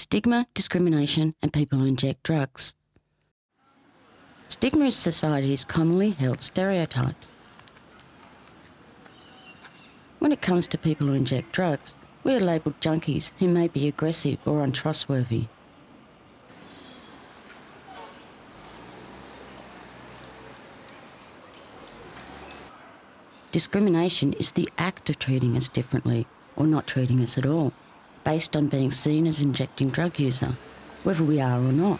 Stigma, discrimination and people who inject drugs. Stigma is society's commonly held stereotypes. When it comes to people who inject drugs, we are labelled junkies who may be aggressive or untrustworthy. Discrimination is the act of treating us differently or not treating us at all, based on being seen as injecting drug user, whether we are or not.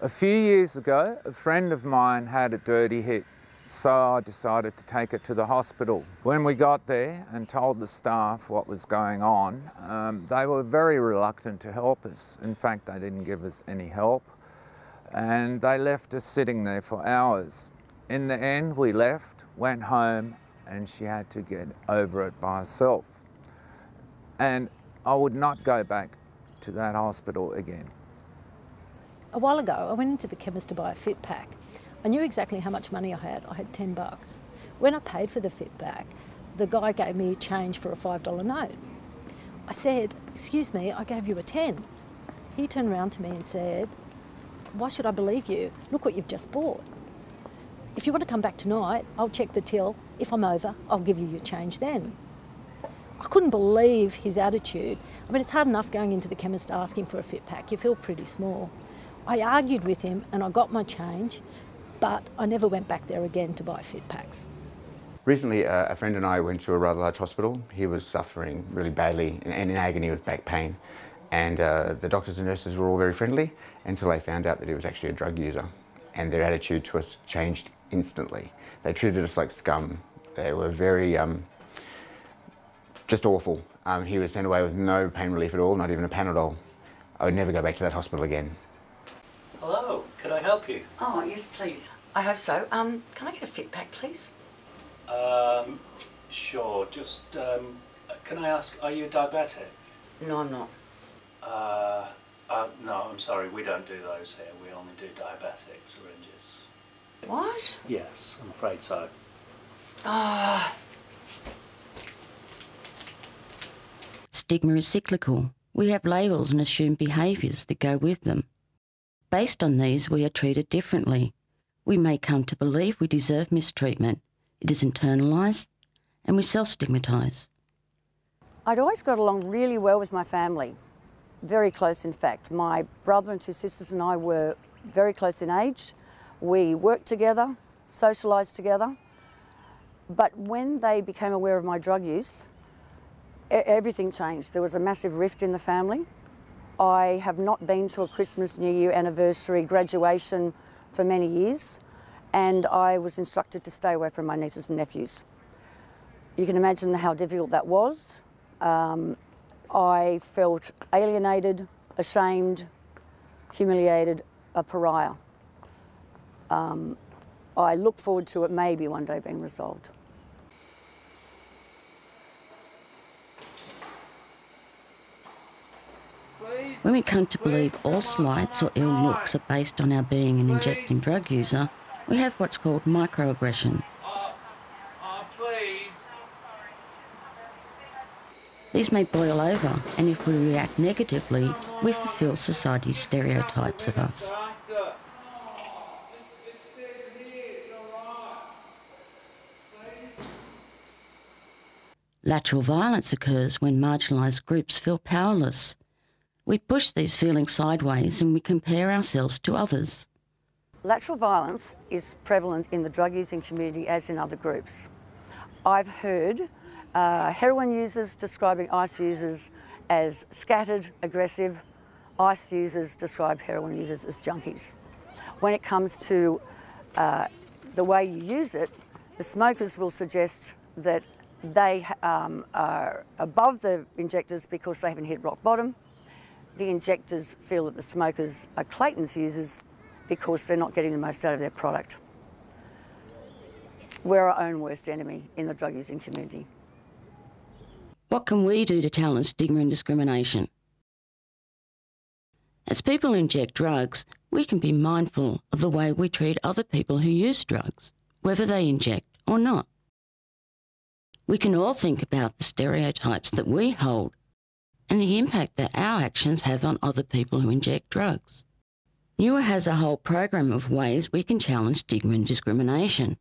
A few years ago, a friend of mine had a dirty hit, so I decided to take her to the hospital. When we got there and told the staff what was going on, they were very reluctant to help us. In fact, they didn't give us any help, and they left us sitting there for hours. In the end, we left, went home, and she had to get over it by herself. And I would not go back to that hospital again. A while ago, I went into the chemist to buy a fit pack. I knew exactly how much money I had. I had $10. When I paid for the fit pack, the guy gave me change for a $5 note. I said, "Excuse me, I gave you a 10. He turned around to me and said, "Why should I believe you? Look what you've just bought. If you want to come back tonight, I'll check the till. If I'm over, I'll give you your change then." I couldn't believe his attitude. I mean, it's hard enough going into the chemist asking for a fit pack. You feel pretty small. I argued with him and I got my change, but I never went back there again to buy fit packs. Recently, a friend and I went to a rather large hospital. He was suffering really badly and in agony with back pain. And the doctors and nurses were all very friendly until they found out that he was actually a drug user. And their attitude to us changed instantly. They treated us like scum. They were very, just awful. He was sent away with no pain relief at all, not even a Panadol. I would never go back to that hospital again. Hello, could I help you? Oh, yes, please. I hope so. Can I get a fit pack, please? Sure. Just, can I ask, are you diabetic? No, I'm not. No, I'm sorry, we don't do those here. We only do diabetic syringes. What? Yes, I'm afraid so. Ah. Stigma is cyclical. We have labels and assumed behaviours that go with them. Based on these, we are treated differently. We may come to believe we deserve mistreatment. It is internalised, and we self-stigmatise. I'd always got along really well with my family, very close in fact. My brother and two sisters and I were very close in age. We worked together, socialised together, but when they became aware of my drug use, everything changed. There was a massive rift in the family. I have not been to a Christmas, New Year, anniversary, graduation for many years, and I was instructed to stay away from my nieces and nephews. You can imagine how difficult that was. I felt alienated, ashamed, humiliated, a pariah. I look forward to it maybe one day being resolved. When we come to believe all slights or ill looks are based on our being an injecting drug user, we have what's called microaggressions. These may boil over, and if we react negatively, we fulfil society's stereotypes of us. Lateral violence occurs when marginalised groups feel powerless. We push these feelings sideways and we compare ourselves to others. Lateral violence is prevalent in the drug using community as in other groups. I've heard heroin users describing ice users as scattered, aggressive. Ice users describe heroin users as junkies. When it comes to the way you use it, the smokers will suggest that they are above the injectors because they haven't hit rock bottom. The injectors feel that the smokers are Clayton's users because they're not getting the most out of their product. We're our own worst enemy in the drug using community. What can we do to challenge stigma and discrimination? As people inject drugs, we can be mindful of the way we treat other people who use drugs, whether they inject or not. We can all think about the stereotypes that we hold and the impact that our actions have on other people who inject drugs. NUAA has a whole program of ways we can challenge stigma and discrimination.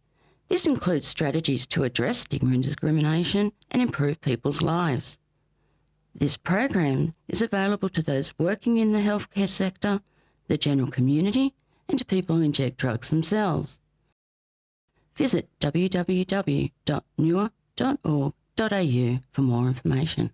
This includes strategies to address stigma and discrimination and improve people's lives. This program is available to those working in the healthcare sector, the general community, and to people who inject drugs themselves. Visit www.nuaa.org.au for more information.